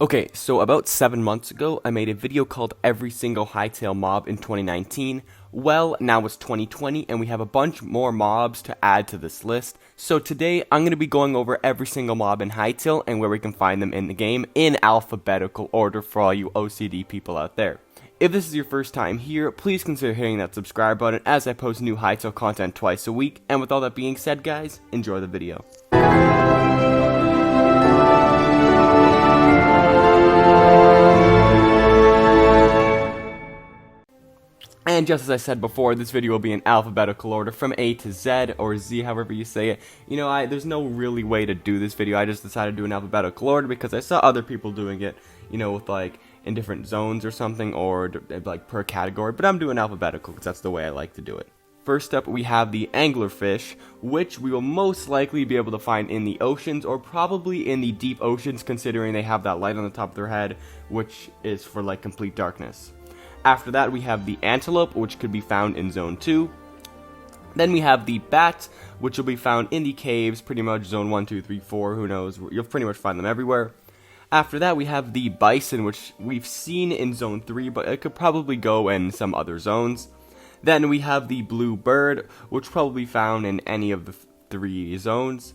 Okay, so about 7 months ago, I made a video called Every Single Hytale Mob in 2019. Well, now it's 2020 and we have a bunch more mobs to add to this list. So today, I'm going to be going over every single mob in Hytale and where we can find them in the game in alphabetical order for all you OCD people out there. If this is your first time here, please consider hitting that subscribe button as I post new Hytale content twice a week. And with all that being said, guys, enjoy the video. And just as I said before, this video will be in alphabetical order from A to Z, or Z, however you say it. You know, there's no really way to do this video. I just decided to do an alphabetical order because I saw other people doing it, you know, with like in different zones or something, or like per category. But I'm doing alphabetical because that's the way I like to do it. First up, we have the anglerfish, which we will most likely be able to find in the oceans, or probably in the deep oceans, considering they have that light on the top of their head, which is for like complete darkness. After that, we have the antelope, which could be found in Zone 2. Then we have the bat, which will be found in the caves, pretty much Zone 1, 2, 3, 4, who knows, you'll pretty much find them everywhere. After that, we have the bison, which we've seen in Zone 3, but it could probably go in some other zones. Then we have the blue bird, which probably found in any of the 3 zones.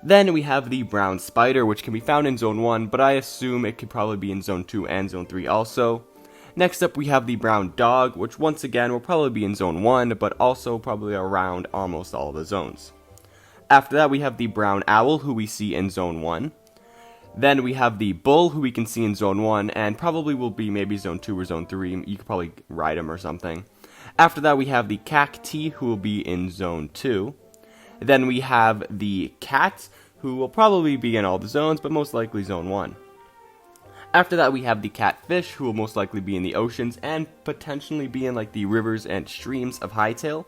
Then we have the brown spider, which can be found in Zone 1, but I assume it could probably be in Zone 2 and Zone 3 also. Next up, we have the brown dog, which once again will probably be in Zone 1, but also probably around almost all the zones. After that, we have the brown owl, who we see in Zone 1. Then we have the bull, who we can see in Zone 1, and probably will be maybe Zone 2 or Zone 3. You could probably ride him or something. After that, we have the cacti, who will be in Zone 2. Then we have the cat, who will probably be in all the zones, but most likely Zone 1. After that, we have the catfish, who will most likely be in the oceans and potentially be in like the rivers and streams of Hytale.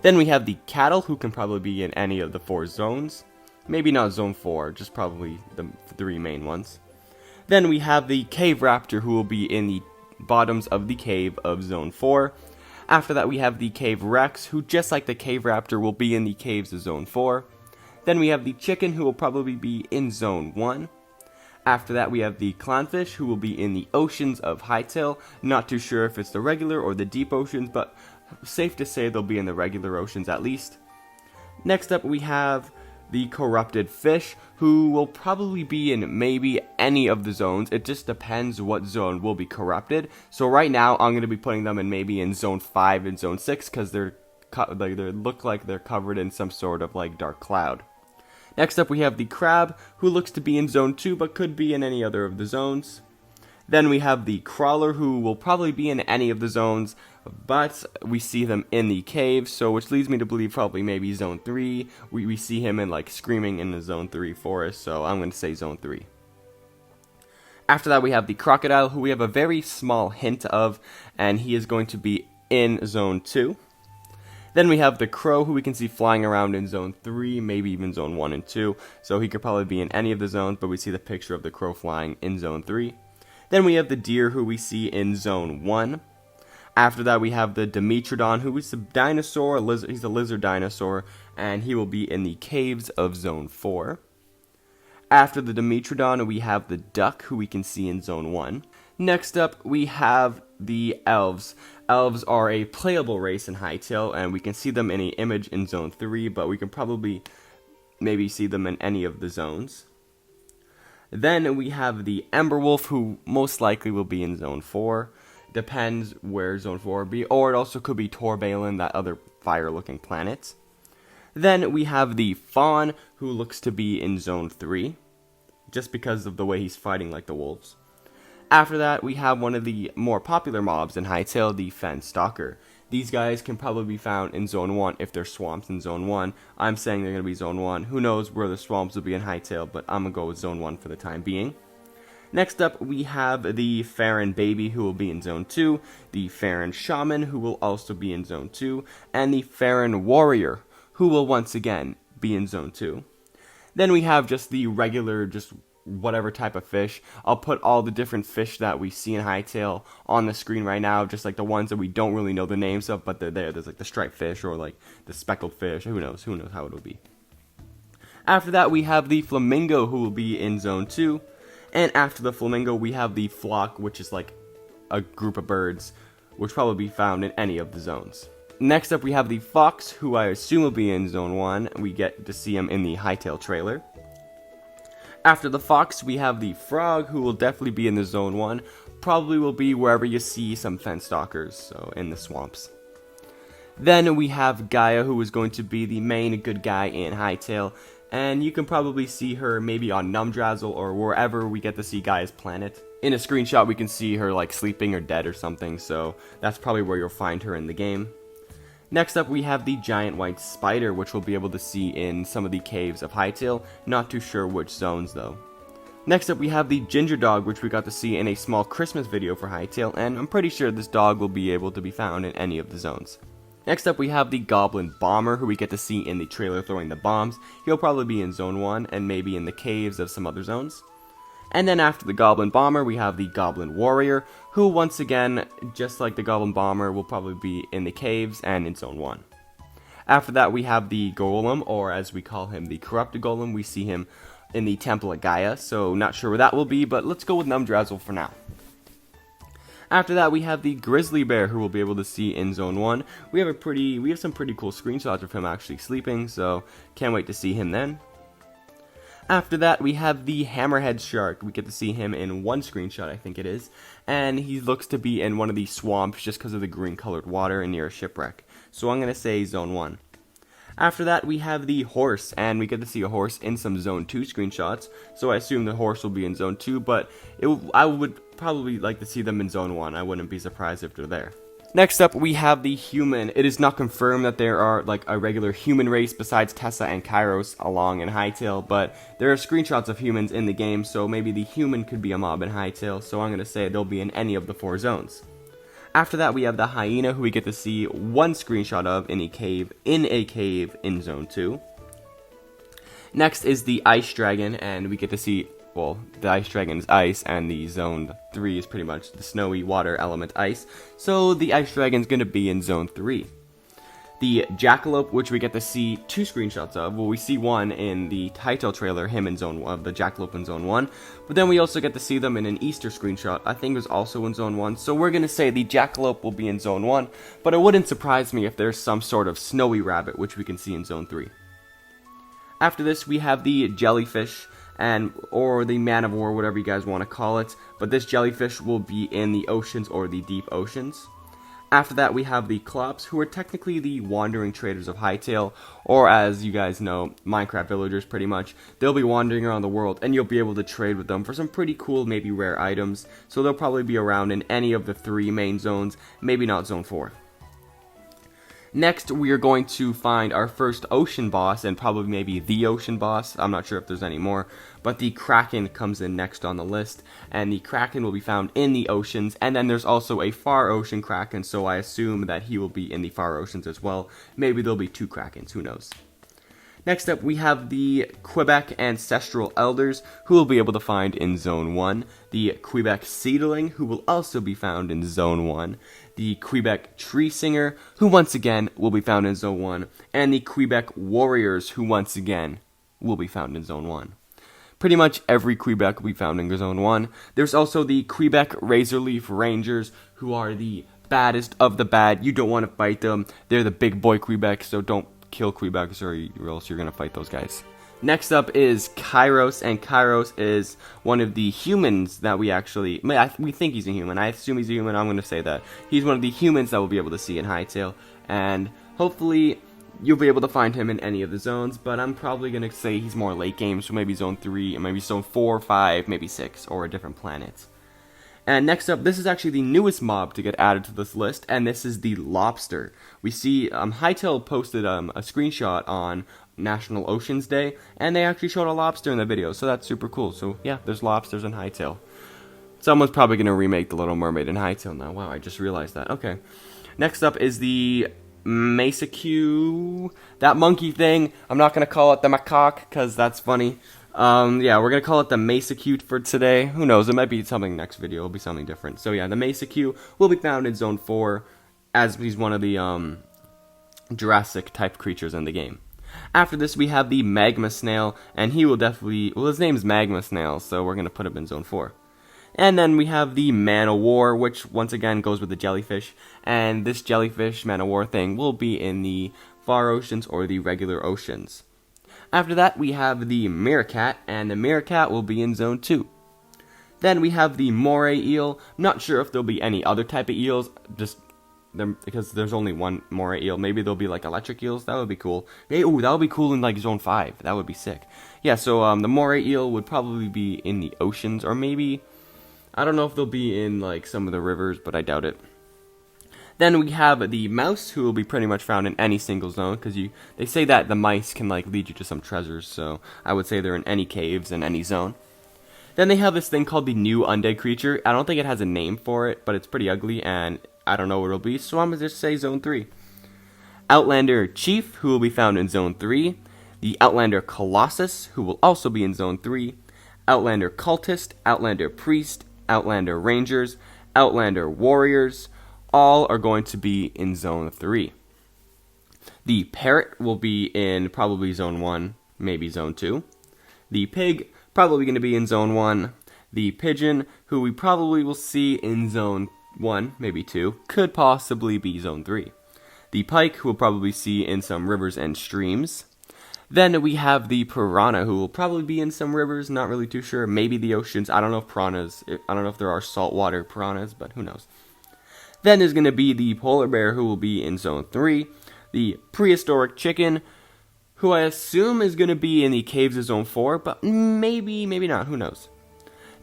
Then we have the cattle, who can probably be in any of the 4 zones. Maybe not Zone 4, just probably the 3 main ones. Then we have the cave raptor, who will be in the bottoms of the cave of Zone 4. After that, we have the cave rex, who just like the cave raptor will be in the caves of Zone 4. Then we have the chicken, who will probably be in Zone 1. After that, we have the clownfish, who will be in the oceans of Hytale. Not too sure if it's the regular or the deep oceans, but safe to say they'll be in the regular oceans at least. Next up, we have the corrupted fish, who will probably be in maybe any of the zones. It just depends what zone will be corrupted. So right now, I'm going to be putting them in maybe in Zone 5 and Zone 6, because they look like they're covered in some sort of like dark cloud. Next up, we have the crab, who looks to be in Zone 2, but could be in any other of the zones. Then we have the crawler, who will probably be in any of the zones, but we see them in the caves, so which leads me to believe probably maybe Zone 3. We see him in like screaming in the Zone 3 forest, so I'm going to say Zone 3. After that, we have the crocodile, who we have a very small hint of, and he is going to be in Zone 2. Then we have the crow, who we can see flying around in Zone 3, maybe even Zone 1 and 2. So he could probably be in any of the zones, but we see the picture of the crow flying in Zone 3. Then we have the deer, who we see in Zone 1. After that, we have the Dimetrodon, who is a dinosaur, he's a lizard dinosaur, and he will be in the caves of Zone 4. After the Dimetrodon, we have the duck, who we can see in Zone 1. Next up, we have the elves. Elves are a playable race in Hytale, and we can see them in an image in Zone 3, but we can probably maybe see them in any of the zones. Then we have the Emberwolf, who most likely will be in Zone 4. Depends where Zone 4 will be, or it also could be Torbalin, that other fire-looking planet. Then we have the Faun, who looks to be in Zone 3, just because of the way he's fighting like the wolves. After that, we have one of the more popular mobs in Hytale, the Fen Stalker. These guys can probably be found in Zone 1 if they're swamps in Zone 1. I'm saying they're going to be Zone 1. Who knows where the swamps will be in Hytale, but I'm going to go with Zone 1 for the time being. Next up, we have the Farron Baby, who will be in Zone 2, the Farron Shaman, who will also be in Zone 2, and the Farron Warrior, who will once again be in Zone 2. Then we have just the regular, just whatever type of fish. I'll put all the different fish that we see in Hytale on the screen right now, just like the ones that we don't really know the names of, but they're there. There's like the striped fish or like the speckled fish. Who knows how it'll be. After that, we have the flamingo, who will be in Zone 2. And after the flamingo, we have the flock, which is like a group of birds, which probably be found in any of the zones. Next up, we have the fox, who I assume will be in Zone 1. We get to see him in the HYTALE trailer. After the fox, we have the frog, who will definitely be in the Zone 1. Probably will be wherever you see some fence stalkers, so in the swamps. Then we have Gaia, who is going to be the main good guy in HYTALE. And you can probably see her maybe on Numdrazzle or wherever we get to see Gaia's planet. In a screenshot, we can see her like sleeping or dead or something, so that's probably where you'll find her in the game. Next up, we have the giant white spider, which we'll be able to see in some of the caves of HYTALE. Not too sure which zones, though. Next up, we have the ginger dog, which we got to see in a small Christmas video for HYTALE, and I'm pretty sure this dog will be able to be found in any of the zones. Next up, we have the goblin bomber, who we get to see in the trailer throwing the bombs. He'll probably be in Zone 1, and maybe in the caves of some other zones. And then after the Goblin Bomber, we have the Goblin Warrior, who once again, just like the Goblin Bomber, will probably be in the caves and in Zone 1. After that, we have the Golem, or as we call him, the Corrupted Golem. We see him in the Temple of Gaia, so not sure where that will be, but let's go with Numdrazzle for now. After that, we have the Grizzly Bear, who we'll be able to see in Zone 1. We have some pretty cool screenshots of him actually sleeping, so can't wait to see him then. After that, we have the Hammerhead Shark. We get to see him in one screenshot, I think it is. And he looks to be in one of these swamps just because of the green-colored water and near a shipwreck. So I'm going to say Zone 1. After that, we have the horse, and we get to see a horse in some Zone 2 screenshots. So I assume the horse will be in Zone 2, but I would probably like to see them in Zone 1. I wouldn't be surprised if they're there. Next up, we have the human. It is not confirmed that there are like a regular human race besides Tessa and Kairos along in HYTALE, but there are screenshots of humans in the game, so maybe the human could be a mob in HYTALE, so I'm going to say they'll be in any of the 4 zones. After that, we have the hyena, who we get to see one screenshot of in a cave in Zone 2. Next is the ice dragon, and we get to see, well, the ice dragon is ice, and the Zone 3 is pretty much the snowy water element ice, so the ice dragon is going to be in Zone 3. The jackalope, which we get to see 2 screenshots of, well, we see one in the title trailer, him in Zone 1, the jackalope in Zone 1, but then we also get to see them in an Easter screenshot, I think it was also in Zone 1, so we're going to say the jackalope will be in Zone 1, but it wouldn't surprise me if there's some sort of snowy rabbit, which we can see in Zone 3. After this, we have the jellyfish, or the man of war, whatever you guys want to call it, but this jellyfish will be in the oceans or the deep oceans. After that, we have the Klops, who are technically the wandering traders of HYTALE, or as you guys know, Minecraft villagers pretty much. They'll be wandering around the world, and you'll be able to trade with them for some pretty cool, maybe rare items, so they'll probably be around in any of the 3 main zones, maybe not Zone 4. Next, we are going to find our first ocean boss, and probably maybe the ocean boss. I'm not sure if there's any more, but the Kraken comes in next on the list, and the Kraken will be found in the oceans, and then there's also a far ocean Kraken, so I assume that he will be in the far oceans as well. Maybe there'll be 2 Krakens, who knows. Next up, we have the Quebec Ancestral Elders, who we'll be able to find in Zone 1. The Quebec Seedling, who will also be found in Zone 1. The Quebec Tree Singer, who once again will be found in Zone 1. And the Quebec Warriors, who once again will be found in Zone 1. Pretty much every Quebec will be found in Zone 1. There's also the Quebec Razorleaf Rangers, who are the baddest of the bad. You don't want to fight them. They're the big boy Quebec, so don't kill Quebecs or else you're going to fight those guys. Next up is Kairos, and Kairos is one of the humans that we think he's a human. I assume he's a human. I'm going to say that. He's one of the humans that we'll be able to see in HYTALE, and hopefully you'll be able to find him in any of the zones, but I'm probably going to say he's more late game, so maybe Zone 3, or maybe Zone 4, 5, maybe 6, or a different planet. And next up, this is actually the newest mob to get added to this list, and this is the lobster. We see HYTALE posted a screenshot on National Oceans Day, and they actually showed a lobster in the video, so that's super cool. So yeah, there's lobsters in HYTALE. Someone's probably going to remake The Little Mermaid in HYTALE now. Wow, I just realized that. Okay. Next up is the Mesa Q. That monkey thing. I'm not going to call it the macaque, because that's funny. Yeah, we're going to call it the Mesa Q for today. Who knows, it might be something next video. It'll be something different. So yeah, the Mesa Q will be found in Zone 4, as he's one of the Jurassic type creatures in the game. After this, we have the Magma Snail, and he will definitely, well, his name is Magma Snail, so we're going to put him in Zone 4. And then we have the Man-O-War, which once again goes with the jellyfish, and this jellyfish Man-O-War thing will be in the far oceans or the regular oceans. After that, we have the Meerkat, and the Meerkat will be in Zone 2. Then we have the Moray Eel. Not sure if there'll be any other type of eels, because there's only one moray eel. Maybe there'll be like electric eels. That would be cool. Hey, ooh, that would be cool in like Zone 5. That would be sick. Yeah, so the moray eel would probably be in the oceans, or maybe, I don't know if they'll be in like some of the rivers, but I doubt it. Then we have the mouse, who will be pretty much found in any single zone, because they say that the mice can like lead you to some treasures, so I would say they're in any caves in any zone. Then they have this thing called the new undead creature. I don't think it has a name for it, but it's pretty ugly, and I don't know what it'll be, so I'm going to just say Zone 3. Outlander Chief, who will be found in Zone 3. The Outlander Colossus, who will also be in Zone 3. Outlander Cultist, Outlander Priest, Outlander Rangers, Outlander Warriors, all are going to be in Zone 3. The Parrot will be in probably Zone 1, maybe Zone 2. The Pig, probably going to be in Zone 1. The Pigeon, who we probably will see in Zone 1, maybe 2, could possibly be Zone 3. The Pike, who we'll probably see in some rivers and streams. Then we have the Piranha, who will probably be in some rivers, not really too sure. Maybe the oceans. I don't know if there are saltwater piranhas, but who knows. Then there's going to be the Polar Bear, who will be in Zone 3. The Prehistoric Chicken, who I assume is going to be in the caves of Zone 4, but maybe not, who knows.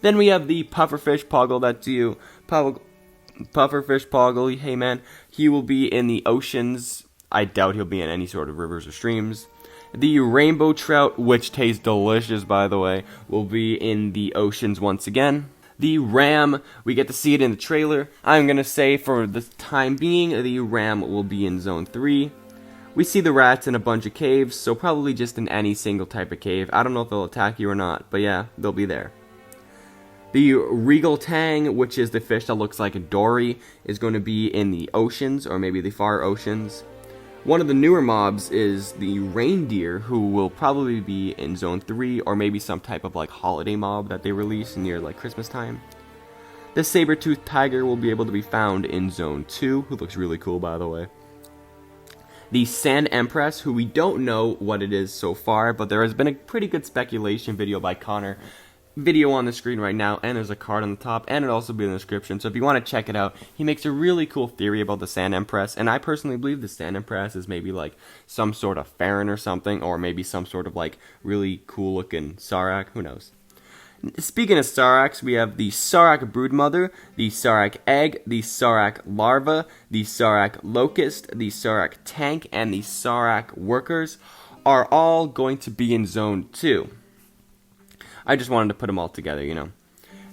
Then we have the Pufferfish Poggle, that's you. Pufferfish Poggle, hey man. He will be in the oceans. I doubt he'll be in any sort of rivers or streams. The Rainbow Trout, which tastes delicious by the way, will be in the oceans once again. The Ram, we get to see it in the trailer. I'm going to say for the time being, the Ram will be in Zone 3. We see the rats in a bunch of caves, so probably just in any single type of cave. I don't know if they'll attack you or not, but yeah, they'll be there. The Regal Tang, which is the fish that looks like a dory, is going to be in the oceans, or maybe the far oceans. One of the newer mobs is the Reindeer, who will probably be in Zone 3, or maybe some type of like holiday mob that they release near like Christmas time. The Saber-toothed Tiger will be able to be found in Zone 2, who looks really cool by the way. The Sand Empress, who we don't know what it is so far, but there has been a pretty good speculation video by Connor. Video on the screen right now, and there's a card on the top, and it'll also be in the description, so if you want to check it out, he makes a really cool theory about the Sand Empress, and I personally believe the Sand Empress is maybe like some sort of Farron or something, or maybe some sort of like really cool looking Sarak, who knows. Speaking of Saraks, we have the Sarak Broodmother, the Sarak Egg, the Sarak Larva, the Sarak Locust, the Sarak Tank, and the Sarak Workers are all going to be in Zone 2. I just wanted to put them all together, you know.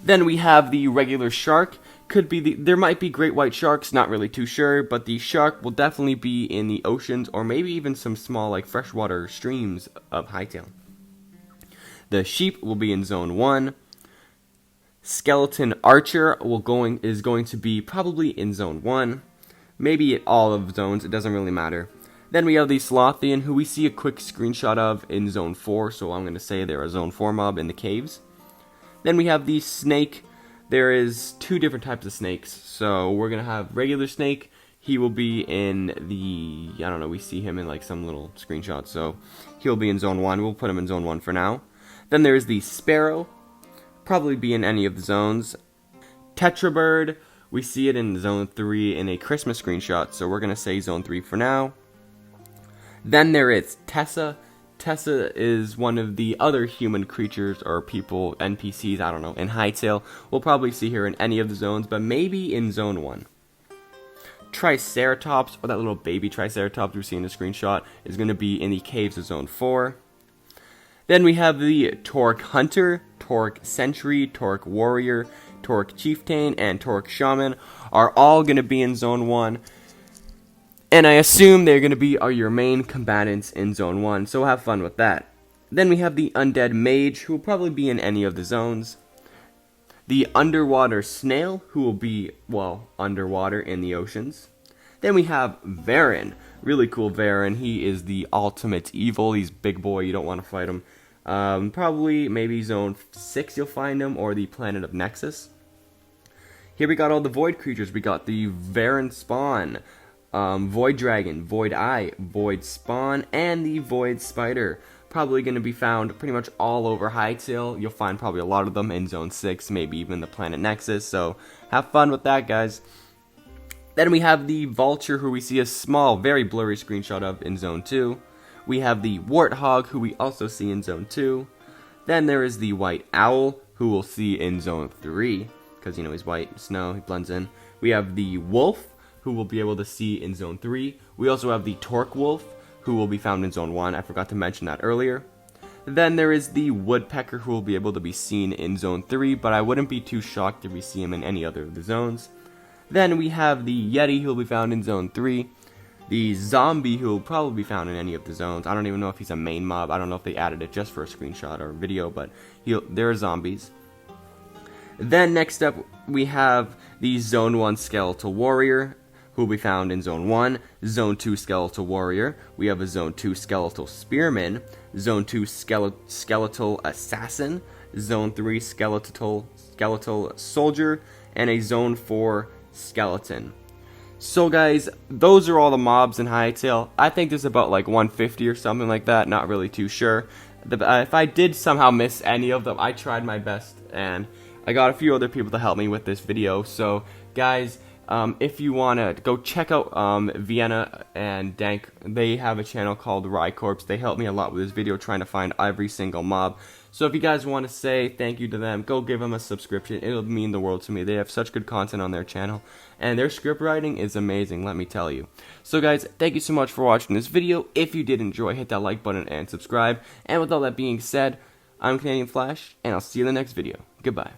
Then we have the regular shark. There might be great white sharks, not really too sure, but the shark will definitely be in the oceans, or maybe even some small like freshwater streams of Hytale. The sheep will be in Zone 1. Skeleton Archer is going to be probably in Zone 1. Maybe at all of zones, it doesn't really matter. Then we have the Slothian, who we see a quick screenshot of in Zone 4, so I'm going to say they're a Zone 4 mob in the caves. Then we have the snake. There is two different types of snakes, so we're going to have regular snake. He will be in the, I don't know, we see him in like some little screenshot, so he'll be in Zone 1. We'll put him in Zone 1 for now. Then there's the sparrow, probably be in any of the zones. Tetrabird, we see it in Zone 3 in a Christmas screenshot, so we're going to say Zone 3 for now. Then there is Tessa. Tessa is one of the other human creatures or people, NPCs, I don't know, in Hytale. We'll probably see her in any of the zones, but maybe in Zone 1. Triceratops, or that little baby Triceratops we see in the screenshot, is going to be in the caves of Zone 4. Then we have the Trork Hunter, Trork Sentry, Trork Warrior, Trork Chieftain, and Trork Shaman are all going to be in Zone 1. And I assume they're going to be your main combatants in Zone 1, so have fun with that. Then we have the Undead Mage, who will probably be in any of the zones. The Underwater Snail, who will be, well, underwater in the oceans. Then we have Varen. Really cool Varen. He is the ultimate evil. He's big boy. You don't want to fight him. Probably maybe Zone 6 you'll find him, or the Planet of Nexus. Here we got all the Void creatures. We got the Varen Spawn, Void Dragon, Void Eye, Void Spawn, and the Void Spider. Probably going to be found pretty much all over Hytale. You'll find probably a lot of them in Zone 6, maybe even the Planet Nexus, so have fun with that, guys. Then we have the Vulture, who we see a small, very blurry screenshot of in Zone 2. We have the Warthog, who we also see in Zone 2. Then there is the White Owl, who we'll see in Zone 3, because, you know, he's white, snow, he blends in. We have the Wolf, who we'll be able to see in Zone 3. We also have the Trork Wolf, who will be found in Zone 1. I forgot to mention that earlier. Then there is the Woodpecker, who will be able to be seen in Zone 3, but I wouldn't be too shocked if we see him in any other of the zones. Then we have the Yeti, who will be found in Zone 3. The Zombie, who will probably be found in any of the zones. I don't even know if he's a main mob. I don't know if they added it just for a screenshot or video, but there are zombies. Then next up, we have the Zone 1 Skeletal Warrior, who will be found in Zone 1, Zone 2 Skeletal Warrior, we have a Zone 2 Skeletal Spearman, Zone 2 Skeletal Assassin, Zone 3 Skeletal Soldier, and a Zone 4 Skeleton. So guys, those are all the mobs in Hytale. I think there's about like 150 or something like that, not really too sure. If I did somehow miss any of them, I tried my best, and I got a few other people to help me with this video. So guys, if you want to go check out Vienna and Dank, they have a channel called Rycorps. They helped me a lot with this video trying to find every single mob. So if you guys want to say thank you to them, go give them a subscription. It'll mean the world to me. They have such good content on their channel, and their script writing is amazing, let me tell you. So guys, thank you so much for watching this video. If you did enjoy, hit that like button and subscribe. And with all that being said, I'm CanadianFlash, and I'll see you in the next video. Goodbye.